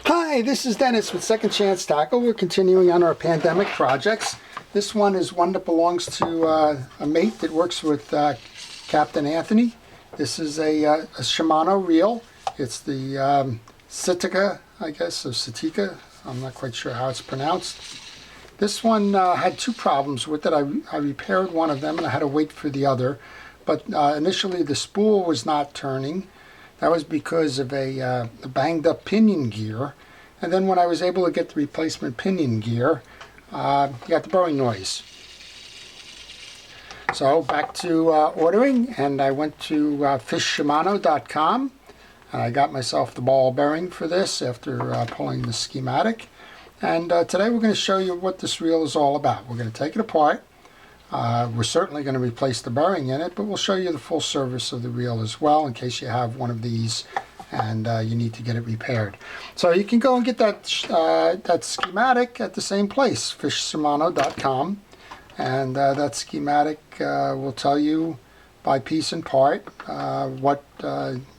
Hi, this is Dennis with Second Chance Tackle. We're continuing on our pandemic projects. This one is one that belongs to a mate that works with Captain Anthony. This is a Shimano reel. It's the Citica, I guess, or Citica. I'm not quite sure how it's pronounced. This one had two problems with it. I repaired one of them and I had to wait for the other. But initially the spool was not turning. That was because of a banged up pinion gear. And then when I was able to get the replacement pinion gear, you got the burring noise. So back to ordering, and I went to fishshimano.com and I got myself the ball bearing for this after pulling the schematic. And today we're going to show you what this reel is all about. We're going to take it apart. We're certainly going to replace the bearing in it, but we'll show you the full service of the reel as well in case you have one of these and you need to get it repaired. So you can go and get that that schematic at the same place, fishshimano.com, and that schematic will tell you by piece and part what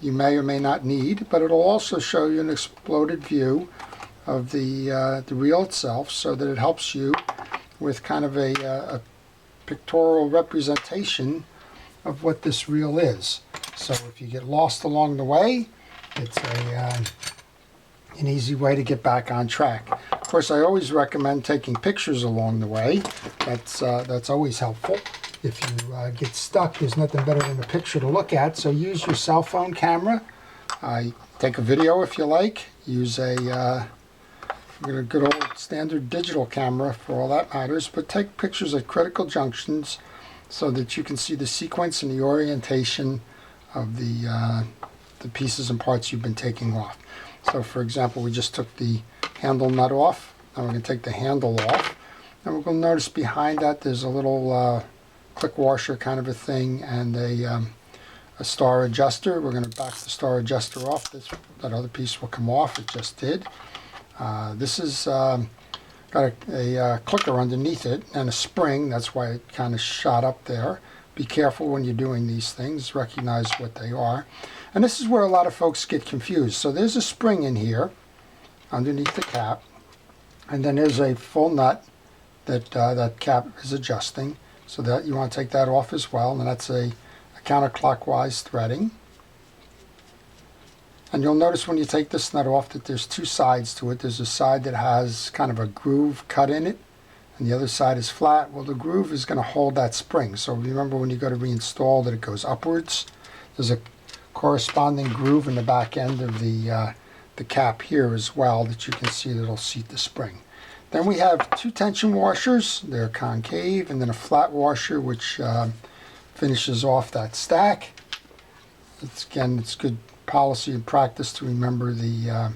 you may or may not need, but it'll also show you an exploded view of the reel itself, so that it helps you with kind of a pictorial representation of what this reel is. So if you get lost along the way, it's an easy way to get back on track. Of course, I always recommend taking pictures along the way. That's always helpful. If you get stuck, there's nothing better than a picture to look at. So use your cell phone camera. Take a video if you like. Use a good old standard digital camera for all that matters, but take pictures at critical junctions so that you can see the sequence and the orientation of the pieces and parts you've been taking off. So for example, we just took the handle nut off. Now we're going to take the handle off, and we're going to notice behind that there's a little click washer kind of a thing and a star adjuster. We're going to back the star adjuster off. That other piece will come off. It just did. This is got a clicker underneath it and a spring. That's why it kind of shot up there. Be careful when you're doing these things. Recognize what they are. And this is where a lot of folks get confused. So there's a spring in here underneath the cap, and then there's a full nut that that cap is adjusting. So that you want to take that off as well, and that's a counterclockwise threading. And you'll notice when you take this nut off that there's two sides to it. There's a side that has kind of a groove cut in it, and the other side is flat. Well, the groove is going to hold that spring. So remember when you go to reinstall that it goes upwards. There's a corresponding groove in the back end of the cap here as well that you can see that'll seat the spring. Then we have two tension washers. They're concave, and then a flat washer which finishes off that stack. It's good policy and practice to remember the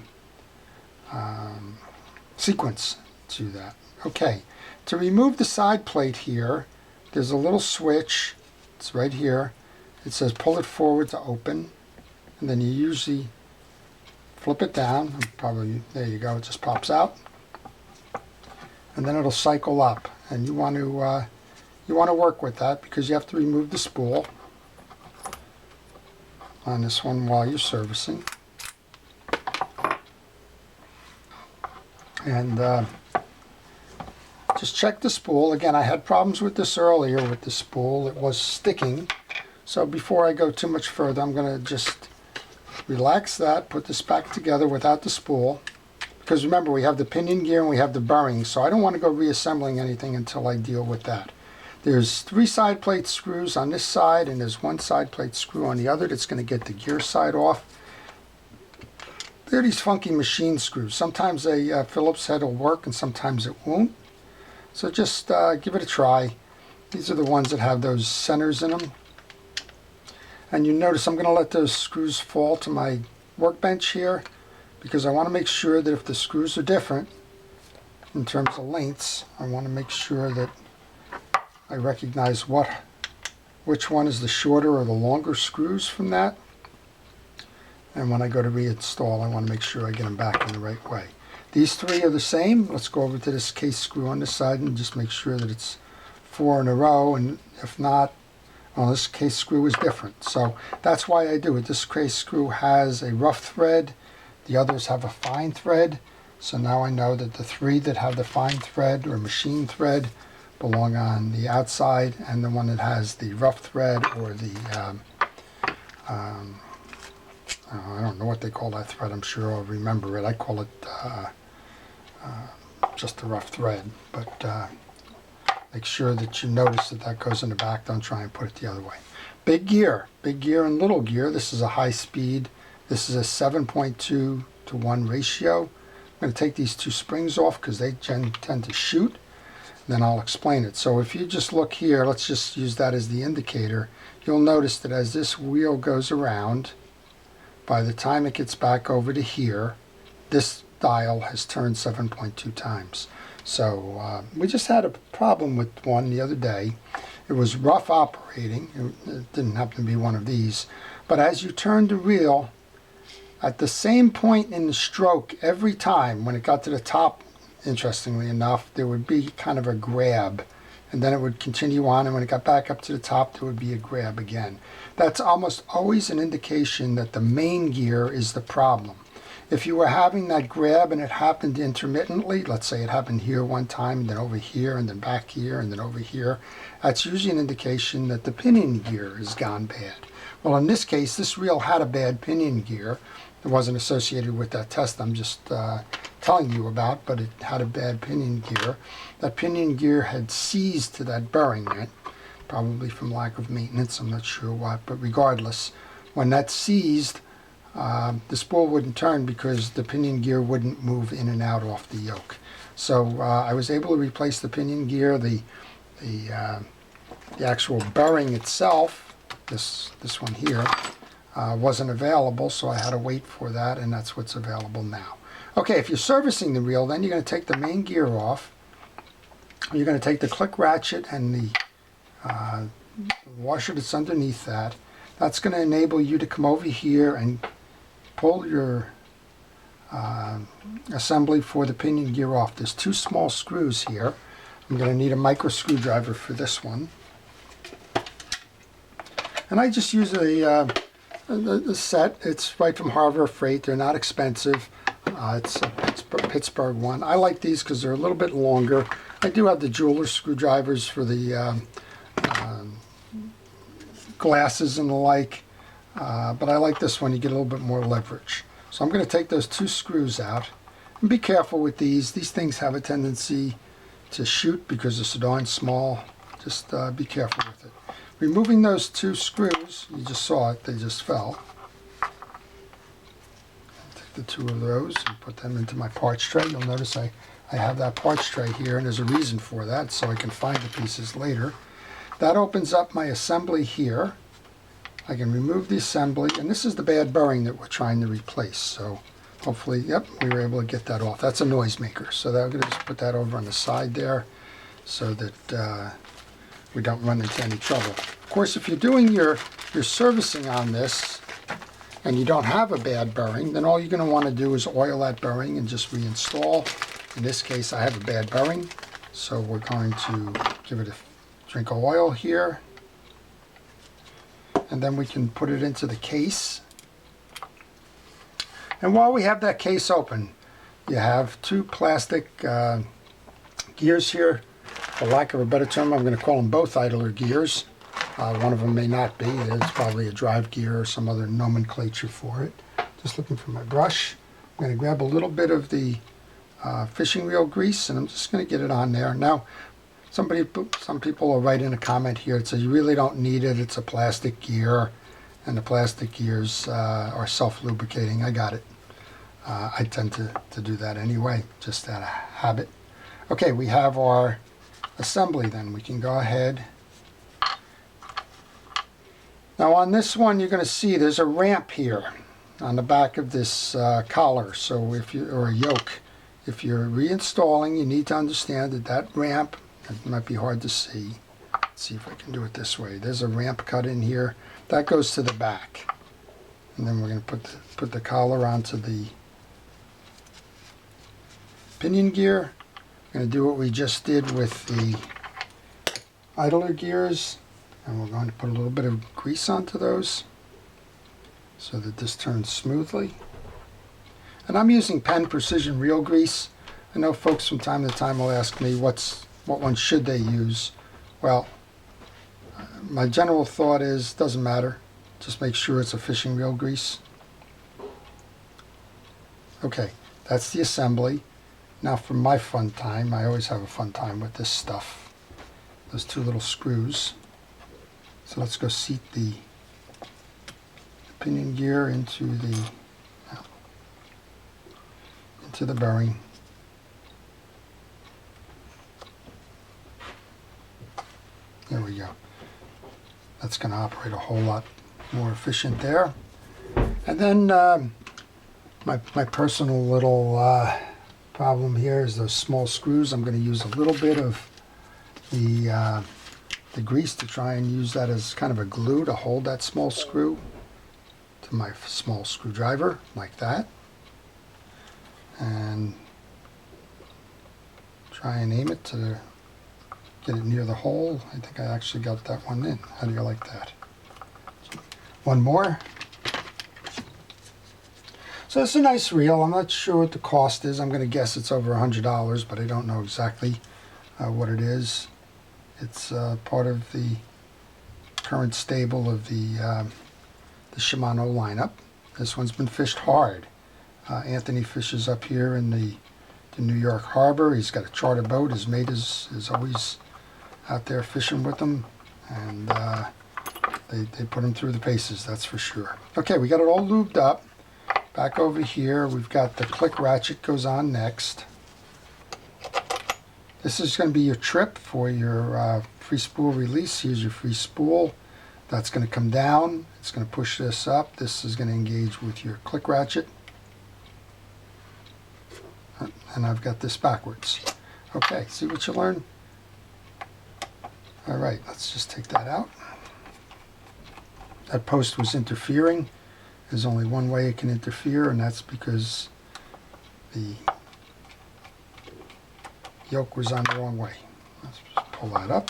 sequence to that. Okay, to remove the side plate here, there's a little switch. It's right here. It says pull it forward to open, and then you usually flip it down. Probably, there you go, it just pops out, and then it'll cycle up. And you want to work with that because you have to remove the spool on this one while you're servicing. And just check the spool. Again, I had problems with this earlier with the spool. It was sticking. So before I go too much further, I'm going to just relax that, put this back together without the spool. Because remember, we have the pinion gear and we have the bearing, so I don't want to go reassembling anything until I deal with that. There's 3 side plate screws on this side, and there's 1 side plate screw on the other that's going to get the gear side off. They're these funky machine screws. Sometimes a Phillips head will work and sometimes it won't. So just give it a try. These are the ones that have those centers in them. And you notice I'm going to let those screws fall to my workbench here because I want to make sure that if the screws are different in terms of lengths, I want to make sure that I recognize which one is the shorter or the longer screws from that. And when I go to reinstall, I want to make sure I get them back in the right way. These 3 are the same. Let's go over to this case screw on this side and just make sure that it's 4 in a row, and if not, well, this case screw is different. So that's why I do it. This case screw has a rough thread The others have a fine thread. So now I know that the 3 that have the fine thread or machine thread belong on the outside, and the one that has the rough thread or the, I don't know what they call that thread, I'm sure I'll remember it. I call it just a rough thread, but make sure that you notice that that goes in the back. Don't try and put it the other way. Big gear and little gear. This is a high speed. This is a 7.2 to 1 ratio. I'm going to take these 2 springs off because they tend to shoot. Then I'll explain it. So if you just look here, let's just use that as the indicator. You'll notice that as this wheel goes around, by the time it gets back over to here, this dial has turned 7.2 times. So we just had a problem with one the other day. It was rough operating. It didn't happen to be one of these. But as you turn the reel, at the same point in the stroke, every time when it got to the top, interestingly enough, there would be kind of a grab. And then it would continue on, and when it got back up to the top, there would be a grab again. That's almost always an indication that the main gear is the problem. If you were having that grab and it happened intermittently, let's say it happened here one time, and then over here, and then back here, and then over here, that's usually an indication that the pinion gear has gone bad. Well, in this case, this reel had a bad pinion gear. It wasn't associated with that test I'm just telling you about, but it had a bad pinion gear. That pinion gear had seized to that bearing nut, probably from lack of maintenance, I'm not sure what, but regardless, when that seized, the spool wouldn't turn because the pinion gear wouldn't move in and out off the yoke. So I was able to replace the pinion gear. The actual bearing itself, this one here, wasn't available, so I had to wait for that, and that's what's available now. Okay, if you're servicing the reel, then you're going to take the main gear off. You're going to take the click ratchet and the washer that's underneath that. That's going to enable you to come over here and pull your assembly for the pinion gear off. There's 2 small screws here. I'm going to need a micro screwdriver for this one. And I just use the set. It's right from Harbor Freight. They're not expensive. It's a Pittsburgh one. I like these because they're a little bit longer. I do have the jeweler screwdrivers for the glasses and the like, but I like this one. You get a little bit more leverage. So I'm going to take those 2 screws out. And be careful with these. These things have a tendency to shoot because they're so darn small. Just be careful with it. Removing those 2 screws, you just saw it, they just fell. Take the 2 of those and put them into my parts tray. You'll notice I have that parts tray here, and there's a reason for that, so I can find the pieces later. That opens up my assembly here. I can remove the assembly, and this is the bad bearing that we're trying to replace. So hopefully, yep, we were able to get that off. That's a noisemaker, so I'm going to just put that over on the side there so that we don't run into any trouble. Of course, if you're doing your servicing on this and you don't have a bad bearing, then all you're going to want to do is oil that bearing and just reinstall. In this case, I have a bad bearing, so we're going to give it a drink of oil here, and then we can put it into the case. And while we have that case open, you have 2 plastic gears here. For lack of a better term, I'm going to call them both idler gears. One of them may not be. It's probably a drive gear or some other nomenclature for it. Just looking for my brush. I'm going to grab a little bit of the fishing reel grease, and I'm just going to get it on there. Now, some people will write in a comment here that says you really don't need it. It's a plastic gear, and the plastic gears are self-lubricating. I got it. I tend to do that anyway, just out of habit. Okay, we have our assembly then. We can go ahead. Now on this one, you're going to see there's a ramp here on the back of this collar, so if you, or a yoke. If you're reinstalling, you need to understand that ramp, it might be hard to see. Let's see if I can do it this way. There's a ramp cut in here. That goes to the back. And then we're going to put the collar onto the pinion gear. We're going to do what we just did with the idler gears. And we're going to put a little bit of grease onto those so that this turns smoothly. And I'm using Penn Precision Reel Grease. I know folks from time to time will ask me what one should they use. Well, my general thought is, doesn't matter. Just make sure it's a fishing reel grease. Okay, that's the assembly. Now for my fun time, I always have a fun time with this stuff. Those two little screws. So let's go seat the pinion gear into the bearing. There we go. That's going to operate a whole lot more efficient there. And then my personal little problem here is those small screws. I'm going to use a little bit of the grease to try and use that as kind of a glue to hold that small screw to my small screwdriver, like that. And try and aim it to get it near the hole. I think I actually got that one in. How do you like that? One more. So it's a nice reel. I'm not sure what the cost is. I'm going to guess it's over $100, but I don't know exactly what it is. It's part of the current stable of the Shimano lineup. This one's been fished hard. Anthony fishes up here in the New York Harbor. He's got a charter boat. His mate is always out there fishing with him, and they put him through the paces, that's for sure. Okay, we got it all lubed up. Back over here, we've got the click ratchet goes on next. This is going to be your trip for your free spool release. Here's your free spool. That's going to come down. It's going to push this up. This is going to engage with your click ratchet. And I've got this backwards. Okay, see what you learn? All right, let's just take that out. That post was interfering. There's only one way it can interfere, and that's because the yoke was on the wrong way. Let's just pull that up.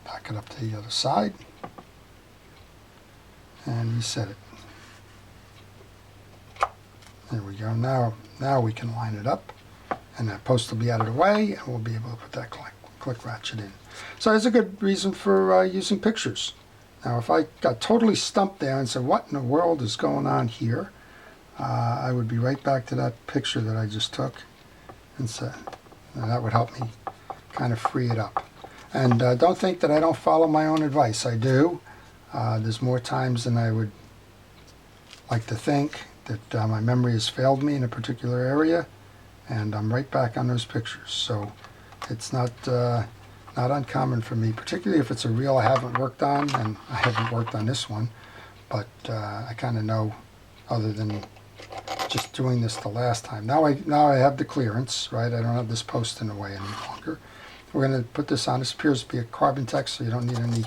Back it up to the other side. And reset it. There we go. Now we can line it up, and that post will be out of the way, and we'll be able to put that click ratchet in. So there's a good reason for using pictures. Now if I got totally stumped there and said, what in the world is going on here? I would be right back to that picture that I just took, and said, and that would help me kind of free it up. And don't think that I don't follow my own advice. I do. There's more times than I would like to think that my memory has failed me in a particular area, and I'm right back on those pictures. So it's not uncommon for me, particularly if it's a reel I haven't worked on, and I haven't worked on this one, but I kind of know, other than just doing this the last time. Now I have the clearance, right? I don't have this post in the way any longer. We're going to put this on. This appears to be a carbon tech, so you don't need any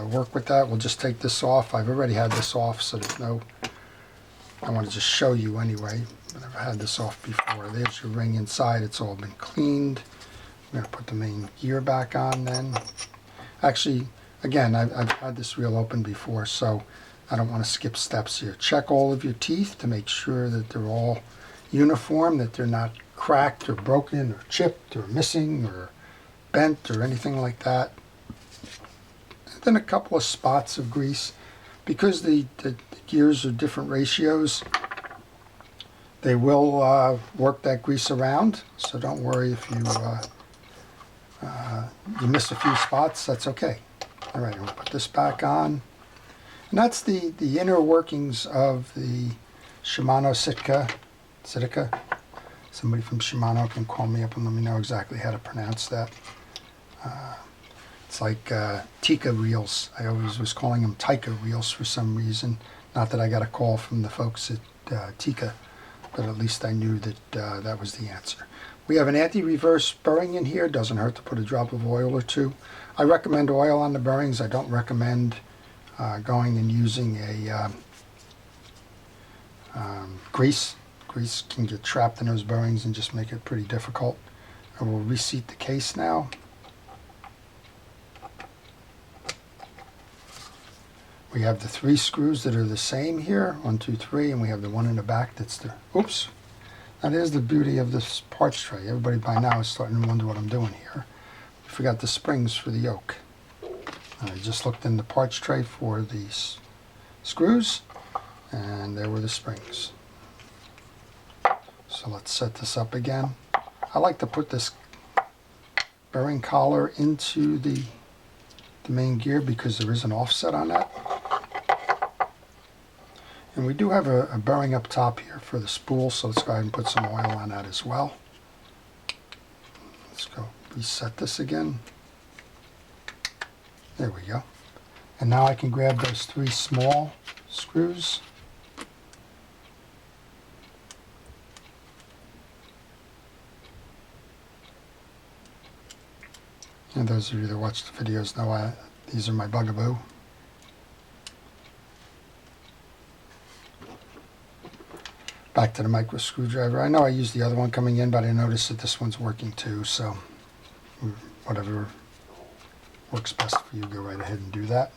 work with that. We'll just take this off. I've already had this off, so there's no... I want to just show you anyway. I've never had this off before. There's your ring inside. It's all been cleaned. I'm going to put the main gear back on then. Actually, again, I've had this reel open before, so I don't want to skip steps here. Check all of your teeth to make sure that they're all uniform, that they're not cracked or broken or chipped or missing or bent or anything like that. And then a couple of spots of grease. Because the gears are different ratios, they will work that grease around, so don't worry if you miss a few spots. That's okay. All right, we'll put this back on. And that's the inner workings of the Shimano Citica. Somebody from Shimano can call me up and let me know exactly how to pronounce that. It's like Tika reels. I always was calling them Tika reels for some reason. Not that I got a call from the folks at Tika, but at least I knew that that was the answer. We have an anti-reverse bearing in here. Doesn't hurt to put a drop of oil or two. I recommend oil on the bearings. I don't recommend going and using a grease. Grease can get trapped in those bearings and just make it pretty difficult. I will reseat the case now. We have the 3 screws that are the same here, 1, 2, 3, and we have the one in the back that's the, oops. That is the beauty of this parts tray. Everybody by now is starting to wonder what I'm doing here. I forgot the springs for the yoke. I just looked in the parts tray for these screws, and there were the springs. So let's set this up again. I like to put this bearing collar into the main gear because there is an offset on that. And we do have a bearing up top here for the spool, so let's go ahead and put some oil on that as well. Let's go reset this again. There we go. And now I can grab those 3 small screws. And those of you that watch the videos know these are my bugaboo. Back to the micro screwdriver. I know I used the other one coming in, but I noticed that this one's working too, so whatever works best for you, go right ahead and do that.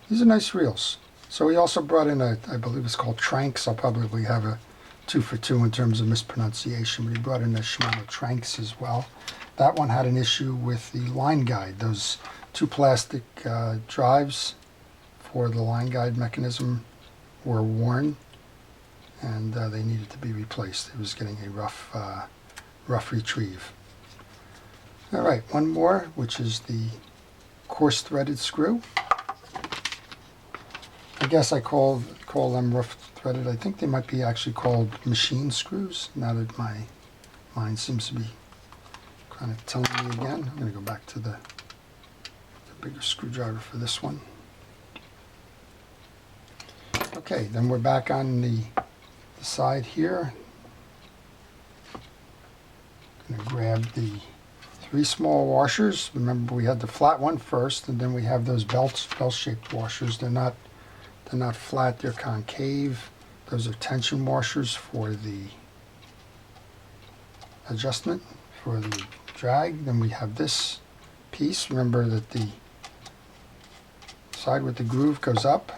These are nice reels. So we also brought in I believe it's called Tranks. I'll probably have a 2 for 2 in terms of mispronunciation, but he brought in a Shimano Tranks as well. That one had an issue with the line guide. Those 2 plastic drives for the line guide mechanism were worn, and they needed to be replaced. It was getting a rough retrieve. All right, one more, which is the coarse threaded screw. I guess I call them rough threaded. I think they might be actually called machine screws, now that my mind seems to be kind of telling me again. I'm going to go back to the bigger screwdriver for this one. Okay, then we're back on the side here. I'm going to grab the 3 small washers. Remember, we had the flat one first, and then we have those belt-shaped washers. They're not flat, they're concave. Those are tension washers for the adjustment for the drag. Then we have this piece. Remember that the side with the groove goes up.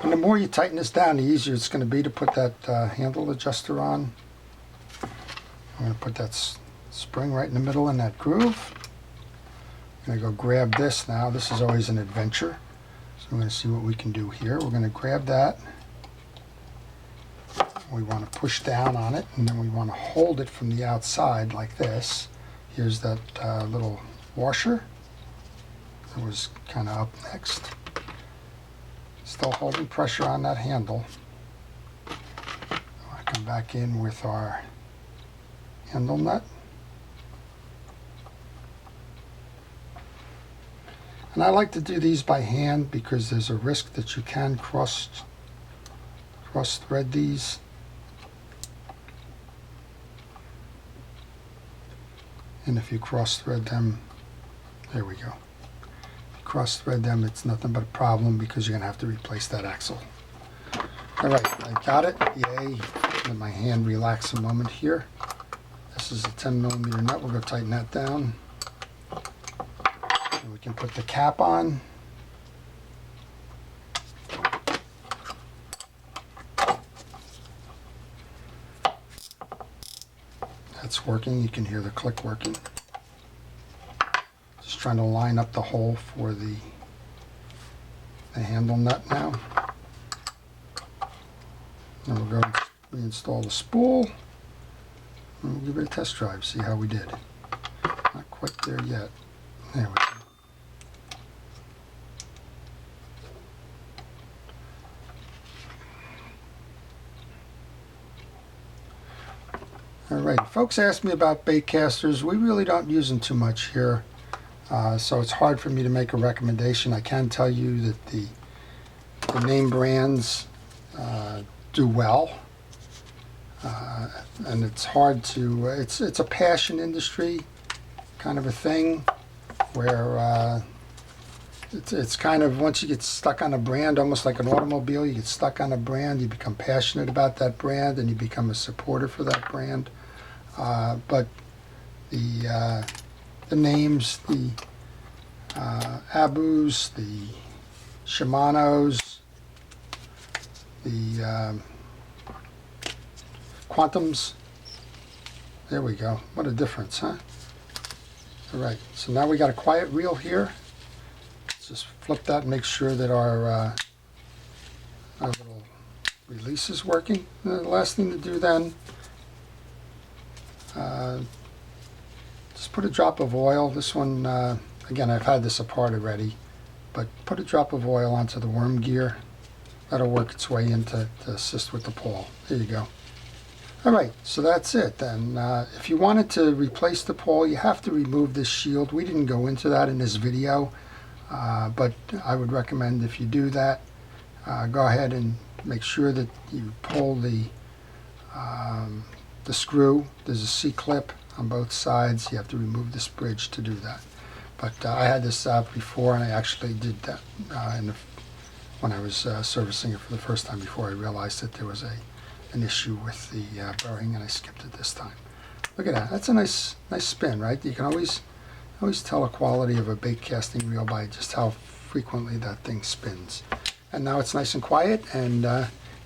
And the more you tighten this down, the easier it's going to be to put that handle adjuster on. I'm going to put that spring right in the middle in that groove. I'm going to go grab this now. This is always an adventure. So we're going to see what we can do here. We're going to grab that. We want to push down on it, and then we want to hold it from the outside like this. Here's that little washer that was kind of up next. Still holding pressure on that handle. I come back in with our handle nut. And I like to do these by hand because there's a risk that you can cross thread these. And if you cross thread them, there we go. If you cross thread them, it's nothing but a problem because you're going to have to replace that axle. All right, I got it. Yay. Let my hand relax a moment here. This is a 10mm nut. We'll go tighten that down. We can put the cap on. That's working. You can hear the click working. Just trying to line up the hole for the handle nut now. Then we'll go reinstall the spool. And we'll give it a test drive, see how we did. Not quite there yet. There we go. Alright, folks ask me about bait casters. We really don't use them too much here, so it's hard for me to make a recommendation. I can tell you that the name brands do well, and it's hard to, it's a passion industry kind of a thing where it's kind of, once you get stuck on a brand, almost like an automobile, you get stuck on a brand, you become passionate about that brand, and you become a supporter for that brand. But the names, the Abus, the Shimanos, the Quantums. There we go. What a difference, huh? All right, so now we got a quiet reel here. Let's just flip that and make sure that our little release is working. And the last thing to do then, just put a drop of oil. This one, again, I've had this apart already, but put a drop of oil onto the worm gear. That'll work its way in to assist with the pull. There you go. All right, so that's it then. If you wanted to replace the pawl, you have to remove this shield. We didn't go into that in this video, but I would recommend if you do that, go ahead and make sure that you pull the screw. There's a C-clip on both sides. You have to remove this bridge to do that. But I had this out before, and I actually did that when I was servicing it for the first time before I realized that there was an issue with the bearing, and I skipped it this time. Look at that. That's a nice spin, right? You can always tell the quality of a bait casting reel by just how frequently that thing spins. And now it's nice and quiet, and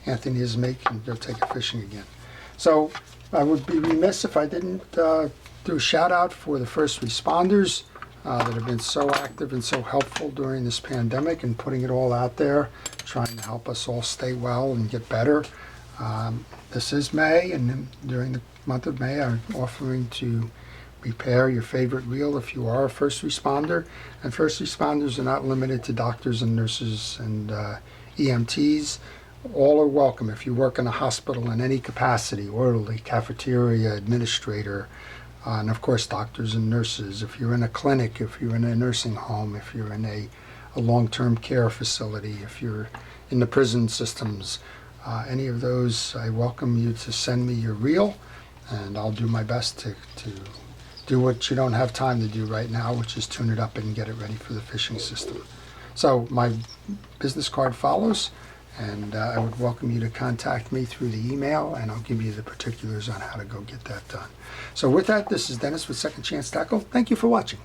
Anthony is making go take it fishing again. So I would be remiss if I didn't do a shout out for the first responders that have been so active and so helpful during this pandemic and putting it all out there, trying to help us all stay well and get better. This is May, and during the month of May, I'm offering to repair your favorite reel if you are a first responder. And first responders are not limited to doctors and nurses and EMTs. All are welcome. If you work in a hospital in any capacity, orderly, cafeteria, administrator, and of course doctors and nurses. If you're in a clinic, if you're in a nursing home, if you're in a long-term care facility, if you're in the prison systems, any of those, I welcome you to send me your reel, and I'll do my best to do what you don't have time to do right now, which is tune it up and get it ready for the fishing system. So my business card follows, and I would welcome you to contact me through the email, and I'll give you the particulars on how to go get that done. So with that, this is Dennis with Second Chance Tackle. Thank you for watching.